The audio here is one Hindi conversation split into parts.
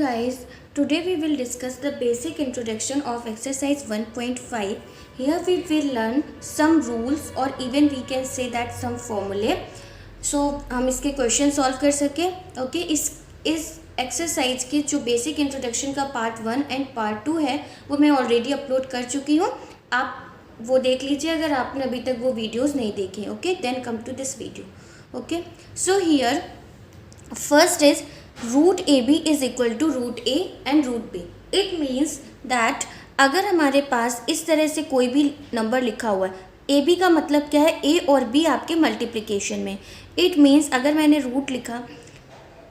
guys, today we will discuss the basic introduction of exercise 1.5. Here we will learn some rules or even we can say that some formulae. So हम इसके क्वेश्चन सॉल्व कर सके. ओके इस एक्सरसाइज के जो बेसिक इंट्रोडक्शन का पार्ट 1 एंड पार्ट 2 है वो मैं ऑलरेडी अपलोड कर चुकी हूँ. आप वो देख लीजिए अगर आपने अभी तक वो वीडियोस नहीं देखे. Okay then come to this video. Okay so here first is root A B is equal to root A and root B. It means that अगर हमारे पास इस तरह से कोई भी नंबर लिखा हुआ है, ए बी का मतलब क्या है, ए और बी आपके मल्टीप्लिकेशन में. इट मीन्स अगर मैंने रूट लिखा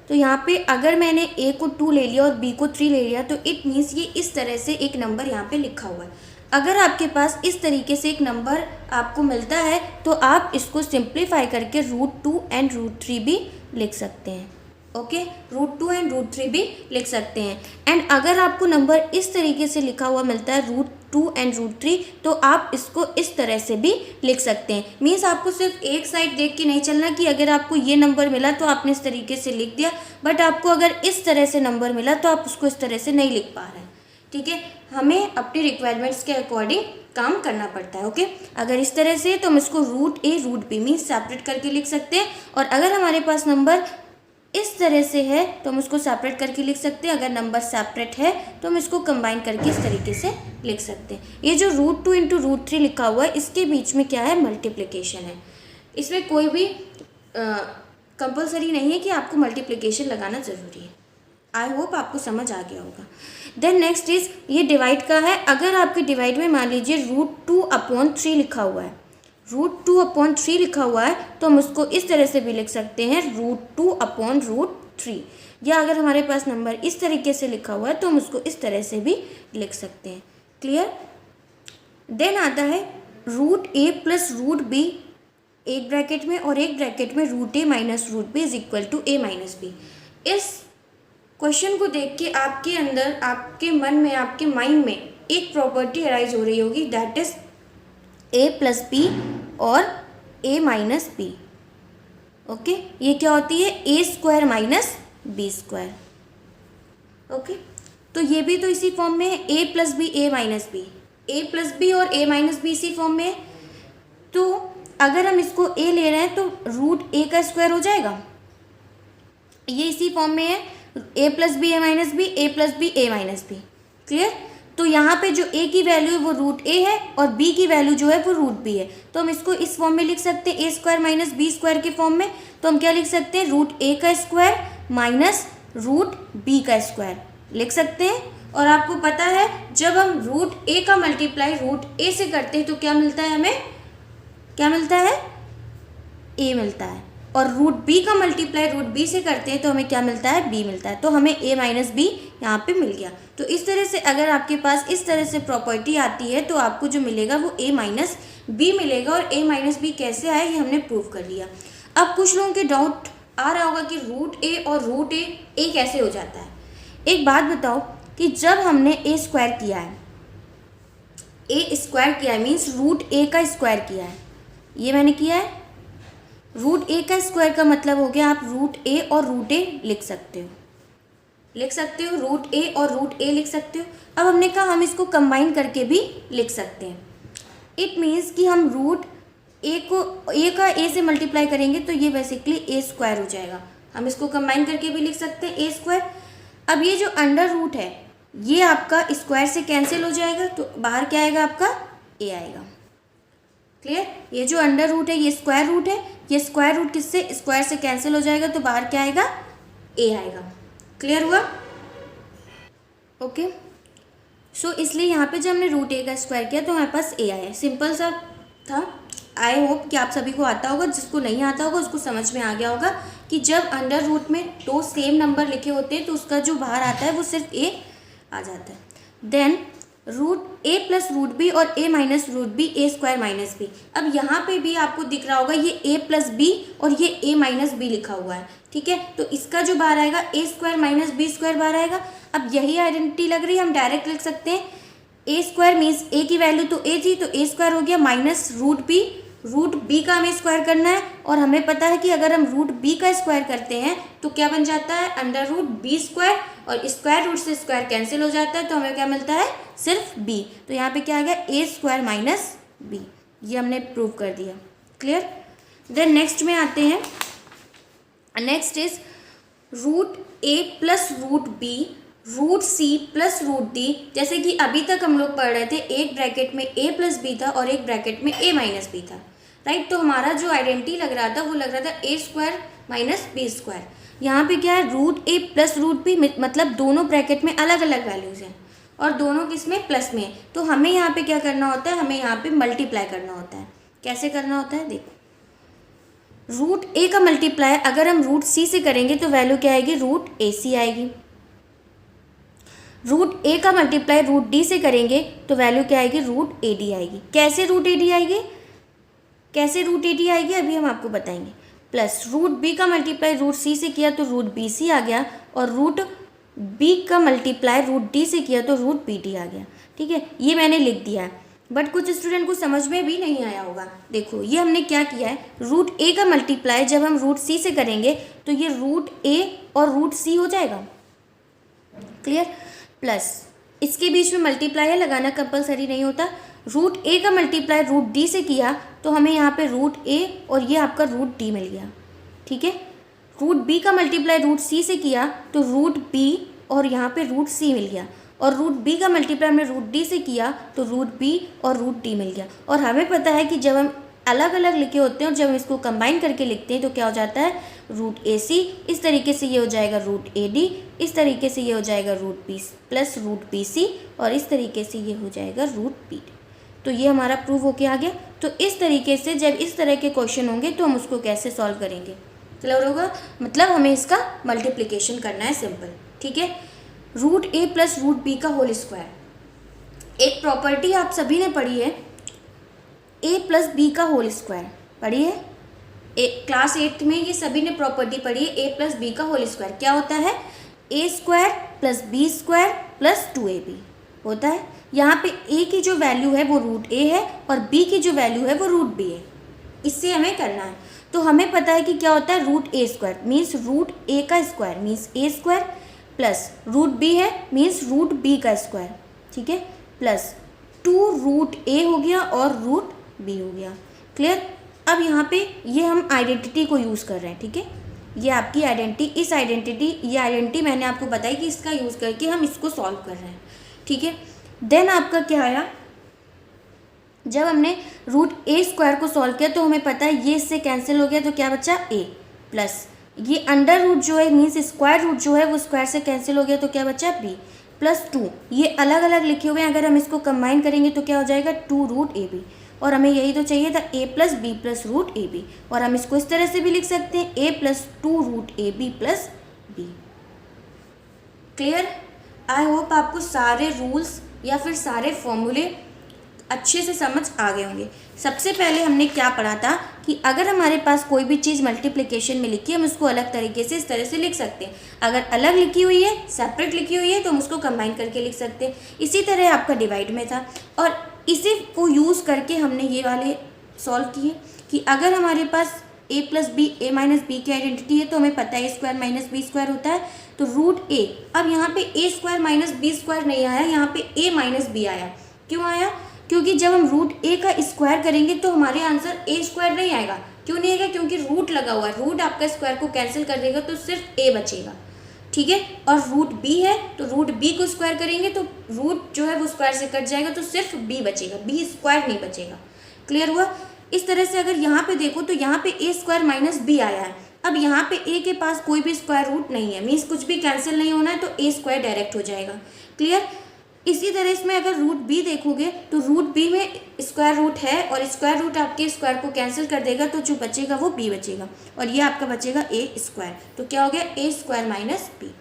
तो यहाँ पे अगर मैंने ए को 2 ले लिया और बी को 3 ले लिया तो इट मीन्स ये इस तरह से एक नंबर यहाँ पे लिखा हुआ है. अगर आपके पास इस तरीके से एक नंबर आपको मिलता है तो आप इसको सिंप्लीफाई करके रूट 2 एंड रूट 3 भी लिख सकते हैं. ओके रूट 2 एंड रूट 3 भी लिख सकते हैं. एंड अगर आपको नंबर इस तरीके से लिखा हुआ मिलता है रूट 2 एंड रूट 3 तो आप इसको इस तरह से भी लिख सकते हैं. मीन्स आपको सिर्फ एक साइड देख के नहीं चलना कि अगर आपको ये नंबर मिला तो आपने इस तरीके से लिख दिया, बट आपको अगर इस तरह से नंबर मिला तो आप उसको इस तरह से नहीं लिख पा रहे हैं. ठीक है, हमें अपनी रिक्वायरमेंट्स के अकॉर्डिंग काम करना पड़ता है. ओके अगर इस तरह से तो हम इसको रूट ए रूट बी मीन्स सेपरेट करके लिख सकते हैं. और अगर हमारे पास नंबर इस तरह से है तो हम उसको सेपरेट करके लिख सकते हैं. अगर नंबर सेपरेट है तो हम इसको कंबाइन करके इस तरीके से लिख सकते हैं. ये जो रूट 2 इंटू रूट 3 लिखा हुआ है इसके बीच में क्या है, मल्टीप्लिकेशन है. इसमें कोई भी कंपलसरी नहीं है कि आपको मल्टीप्लिकेशन लगाना ज़रूरी है. आई होप आपको समझ आ गया होगा. देन नेक्स्ट इज ये डिवाइड का है. अगर आपके डिवाइड में मान लीजिए रूट 2/3 लिखा हुआ है, रूट 2/3 लिखा हुआ है तो हम उसको इस तरह से भी लिख सकते हैं रूट 2/√3. या अगर हमारे पास नंबर इस तरीके से लिखा हुआ है तो हम उसको इस तरह से भी लिख सकते हैं. क्लियर. देन आता है root A plus root B एक ब्रैकेट में और एक ब्रैकेट में root A minus root B is equal to A minus B. इस क्वेश्चन को देख के आपके अंदर, आपके मन में, आपके माइंड में एक प्रॉपर्टी अराइज हो रही होगी, that is A plus B और ए माइनस बी. ओके ये क्या होती है, A square minus B square. Okay तो ये भी तो इसी फॉर्म में है, A plus B A minus B. A plus B और ए माइनस बी इसी फॉर्म में है. तो अगर हम इसको ए ले रहे हैं तो रूट ए का स्क्वायर हो जाएगा. ये इसी फॉर्म में है, A plus B A minus B, A plus B A minus B. Clear. तो यहाँ पे जो ए की वैल्यू है वो रूट ए है और बी की वैल्यू जो है वो रूट बी है. तो हम इसको इस फॉर्म में लिख सकते हैं, ए स्क्वायर माइनस बी स्क्वायर के फॉर्म में. तो हम क्या लिख सकते हैं, रूट ए का स्क्वायर माइनस रूट बी का स्क्वायर लिख सकते हैं. और आपको पता है जब हम रूट ए का मल्टीप्लाई रूट ए से करते हैं तो क्या मिलता है, हमें क्या मिलता है, ए मिलता है. और रूट बी का मल्टीप्लाई रूट बी से करते हैं तो हमें क्या मिलता है, बी मिलता है. तो हमें ए माइनस बी यहाँ पे मिल गया. तो इस तरह से अगर आपके पास इस तरह से प्रॉपर्टी आती है तो आपको जो मिलेगा वो ए माइनस बी मिलेगा. और ए माइनस बी कैसे आए ये हमने प्रूव कर लिया. अब कुछ लोगों के डाउट आ रहा होगा कि रूट ए और रूट ए कैसे हो जाता है. एक बात बताओ कि जब हमने ए स्क्वायर किया है, ए स्क्वायर किया है मीन्स रूट ए का स्क्वायर किया है, ये मैंने किया है. रूट ए का स्क्वायर का मतलब हो गया आप रूट ए और रूट ए लिख सकते हो, लिख सकते हो, रूट ए और रूट ए लिख सकते हो. अब हमने कहा हम इसको कंबाइन करके भी लिख सकते हैं. इट मीन्स कि हम रूट ए को ए का ए से मल्टीप्लाई करेंगे तो ये बेसिकली ए स्क्वायर हो जाएगा. हम इसको कंबाइन करके भी लिख सकते हैं ए स्क्वायर. अब ये जो अंडर रूट है ये आपका स्क्वायर से कैंसिल हो जाएगा तो बाहर क्या आएगा, आपका ए आएगा. क्लियर. ये जो अंडर रूट है ये स्क्वायर रूट है, ये स्क्वायर रूट किससे, स्क्वायर से कैंसिल हो जाएगा तो बाहर क्या आएगा, ए आएगा. क्लियर हुआ. ओके सो इसलिए यहाँ पे जब हमने रूट ए का स्क्वायर किया तो हमारे पास ए आया. सिंपल सा था. आई होप कि आप सभी को आता होगा. जिसको नहीं आता होगा उसको समझ में आ गया होगा कि जब अंडर रूट में 2 सेम नंबर लिखे होते हैं तो उसका जो बाहर आता है वो सिर्फ ए आ जाता है. Then root A plus root B और A minus root B, A square minus B. अब यहाँ पे भी आपको दिख रहा होगा ये ए प्लस बी और ये ए माइनस बी लिखा हुआ है. ठीक है, तो इसका जो बाहर आएगा ए स्क्वायर माइनस बी स्क्वायर बाहर आएगा. अब यही आइडेंटिटी लग रही है, हम डायरेक्ट लिख सकते हैं ए स्क्वायर मीन्स ए की वैल्यू तो ए थी तो ए स्क्वायर हो गया minus root B root B का हमें स्क्वायर करना है और हमें पता है कि अगर हम रूट बी का स्क्वायर करते हैं तो क्या बन जाता है, अंडर रूट बी स्क्वायर, और स्क्वायर रूट से स्क्वायर कैंसिल हो जाता है तो हमें क्या मिलता है, सिर्फ बी। तो यहाँ पे क्या आ गया, ए स्क्वायर माइनस बी। ये हमने प्रूव कर दिया। क्लियर। देन नेक्स्ट में आते हैं, next is root A plus root B root C plus root D. जैसे कि अभी तक हम लोग पढ़ रहे थे, एक ब्रैकेट में ए प्लस बी था और एक ब्रैकेट में ए माइनस बी था, राइट। तो हमारा जो आइडेंटिटी लग रहा था वो लग रहा था ए स्क्वायर माइनस बी स्क्वायर। यहाँ पे क्या है, root A plus root B, मतलब दोनों ब्रैकेट में अलग अलग वैल्यूज़ हैं और दोनों किस में, प्लस में। तो हमें यहाँ पे क्या करना होता है, हमें यहाँ पे मल्टीप्लाई करना होता है। कैसे करना होता है, देखो, रूट ए का मल्टीप्लाई अगर हम रूट सी से करेंगे तो वैल्यू क्या आएगी, रूट ए सी आएगी। रूट ए का मल्टीप्लाई रूट डी से करेंगे तो वैल्यू क्या आएगी, रूट ए डी आएगी। कैसे रूट ए डी आएगी, कैसे रूट ए डी आएगी अभी हम आपको बताएंगे। प्लस रूट बी का मल्टीप्लाई रूट सी से किया तो रूट बी सी आ गया, और रूट बी का मल्टीप्लाई रूट डी से किया तो रूट बी डी आ गया। ठीक है, ये मैंने लिख दिया है, बट कुछ स्टूडेंट को समझ में भी नहीं आया होगा। देखो ये हमने क्या किया है, रूट ए का मल्टीप्लाई जब हम रूट सी से करेंगे तो ये रूट ए और रूट सी हो जाएगा। क्लियर। प्लस इसके बीच में मल्टीप्लाई है, लगाना कंपलसरी नहीं होता। रूट ए का मल्टीप्लाई रूट डी से किया तो हमें यहाँ पे रूट ए और ये आपका रूट डी मिल गया। ठीक है। रूट बी का मल्टीप्लाई रूट सी से किया तो रूट बी और यहाँ पे रूट सी मिल गया, और रूट बी का मल्टीप्लाई हमने रूट डी से किया तो रूट बी और रूट डी मिल गया। और हमें पता है कि जब हम अलग अलग लिखे होते हैं और जब हम इसको कंबाइन करके लिखते हैं तो क्या हो जाता है, रूट ए सी, इस तरीके से ये हो जाएगा रूट ए डी, इस तरीके से ये हो जाएगा root B plus root B C, और इस तरीके से ये हो जाएगा रूट बी डी। तो ये हमारा प्रूव होके आ गया। तो इस तरीके से जब इस तरह के क्वेश्चन होंगे तो हम उसको कैसे सॉल्व करेंगे, क्लियर होगा। मतलब हमें इसका मल्टीप्लिकेशन करना है, सिंपल। ठीक है। Root A plus root B का होल स्क्वायर, एक प्रॉपर्टी आप सभी ने पढ़ी है, ए प्लस बी का होल स्क्वायर पढ़ी है, क्लास 8 में ये सभी ने प्रॉपर्टी पढ़ी है। ए प्लस बी का होल स्क्वायर क्या होता है, A square plus B square plus 2ab होता है। यहाँ पे ए की जो वैल्यू है वो रूट ए है और बी की जो वैल्यू है वो रूट बी है। इससे हमें करना है। तो हमें पता है कि क्या होता है, रूट ए स्क्वायर मीन्स रूट ए का स्क्वायर मीन्स ए स्क्वायर, प्लस रूट बी है मीन्स रूट बी का स्क्वायर। ठीक है। प्लस 2 रूट ए हो गया और रूट बी हो गया। क्लियर। अब यहाँ पे ये हम आइडेंटिटी को यूज़ कर रहे हैं। ठीक है। ये आपकी आइडेंटिटी, इस आइडेंटिटी, ये आइडेंटिटी मैंने आपको बताई कि इसका यूज़ करके हम इसको सॉल्व कर रहे हैं। ठीक है। देन आपका क्या आया, जब हमने रूट ए स्क्वायर को सॉल्व किया तो हमें पता है ये इससे कैंसिल हो गया तो क्या बचा, ए, प्लस ये अंडर रूट जो है मीन्स स्क्वायर रूट जो है वो स्क्वायर से कैंसिल हो गया तो क्या बचा, बी, प्लस 2। ये अलग अलग लिखे हुए हैं, अगर हम इसको कंबाइन करेंगे तो क्या हो जाएगा, 2 रूट ए बी। और हमें यही तो चाहिए था, A plus B plus root A B. और हम इसको इस तरह से भी लिख सकते हैं, A plus 2 root A B plus B. Clear. I hope आपको सारे रूल्स या फिर सारे फॉर्मूले अच्छे से समझ आ गए होंगे। सबसे पहले हमने क्या पढ़ा था कि अगर हमारे पास कोई भी चीज़ मल्टीप्लिकेशन में लिखी है हम उसको अलग तरीके से इस तरह से लिख सकते हैं। अगर अलग लिखी हुई है, सेपरेट लिखी हुई है, तो हम उसको कंबाइन करके लिख सकते हैं। इसी तरह आपका डिवाइड में था और इसी को यूज़ करके हमने ये वाले सॉल्व किए कि अगर हमारे पास ए plus B, A minus B की आइडेंटिटी है तो हमें पता है A square minus B square होता है, तो रूट ए। अब यहाँ पे ए स्क्वायर माइनस बी स्क्वायर नहीं आया, यहाँ पे ए माइनस बी आया। क्यों आया, क्योंकि जब हम रूट ए का स्क्वायर करेंगे तो हमारे आंसर ए स्क्वायर नहीं आएगा। क्यों नहीं आएगा, क्योंकि रूट लगा हुआ है, रूट आपका स्क्वायर को कैंसिल कर देगा तो सिर्फ ए बचेगा। ठीक है। और रूट बी है तो रूट बी को स्क्वायर करेंगे तो रूट जो है वो स्क्वायर से कट जाएगा तो सिर्फ बी बचेगा, बी स्क्वायर नहीं बचेगा। क्लियर हुआ। इस तरह से अगर यहाँ पे देखो तो यहाँ पे ए स्क्वायर माइनस बी आया है। अब यहाँ पे ए के पास कोई भी स्क्वायर रूट नहीं है, मीन्स कुछ भी कैंसिल नहीं होना है तो ए स्क्वायर डायरेक्ट हो जाएगा। क्लियर। इसी तरह इसमें अगर रूट बी देखोगे तो रूट बी में स्क्वायर रूट है और स्क्वायर रूट आपके स्क्वायर को कैंसिल कर देगा तो जो बचेगा वो बी बचेगा और ये आपका बचेगा ए स्क्वायर। तो क्या हो गया, ए स्क्वायर माइनस बी।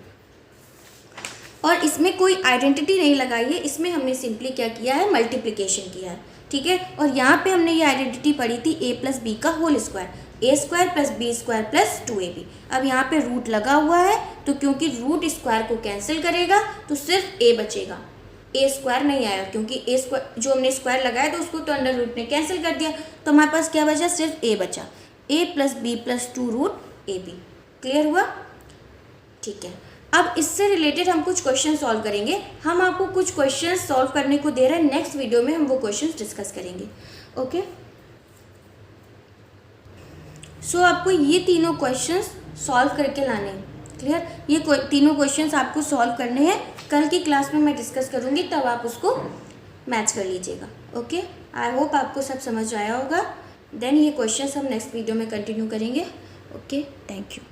और इसमें कोई आइडेंटिटी नहीं लगाई है, इसमें हमने सिंपली क्या किया है, मल्टीप्लिकेशन किया है। ठीक है। और यहाँ पे हमने ये आइडेंटिटी पढ़ी थी ए प्लस बी का whole square, A square plus B square plus 2ab। अब यहाँ पे रूट लगा हुआ है तो क्योंकि रूट स्क्वायर को कैंसिल करेगा तो सिर्फ ए बचेगा। ए स्क्वायर नहीं आया, क्योंकि ए स्क्वायर जो हमने स्क्वायर लगाया तो उसको तो अंडर रूट ने कैंसिल कर दिया, तो हमारे पास क्या बचा, सिर्फ ए बचा, a plus B plus 2 root A B. Clear हुआ? ठीक है, अब इससे रिलेटेड हम कुछ क्वेश्चन सॉल्व करेंगे। हम आपको कुछ क्वेश्चन सॉल्व करने को दे रहे हैं, नेक्स्ट वीडियो में हम वो क्वेश्चन डिस्कस करेंगे। ओके, सो आपको ये तीनों क्वेश्चन सॉल्व करके लाने हैं। क्लियर? ये तीनों क्वेश्चंस आपको सॉल्व करने हैं, कल की क्लास में मैं डिस्कस करूँगी, तब आप उसको मैच कर लीजिएगा। ओके, आई होप आपको सब समझ आया होगा। देन ये क्वेश्चंस हम नेक्स्ट वीडियो में कंटिन्यू करेंगे। Okay, thank you.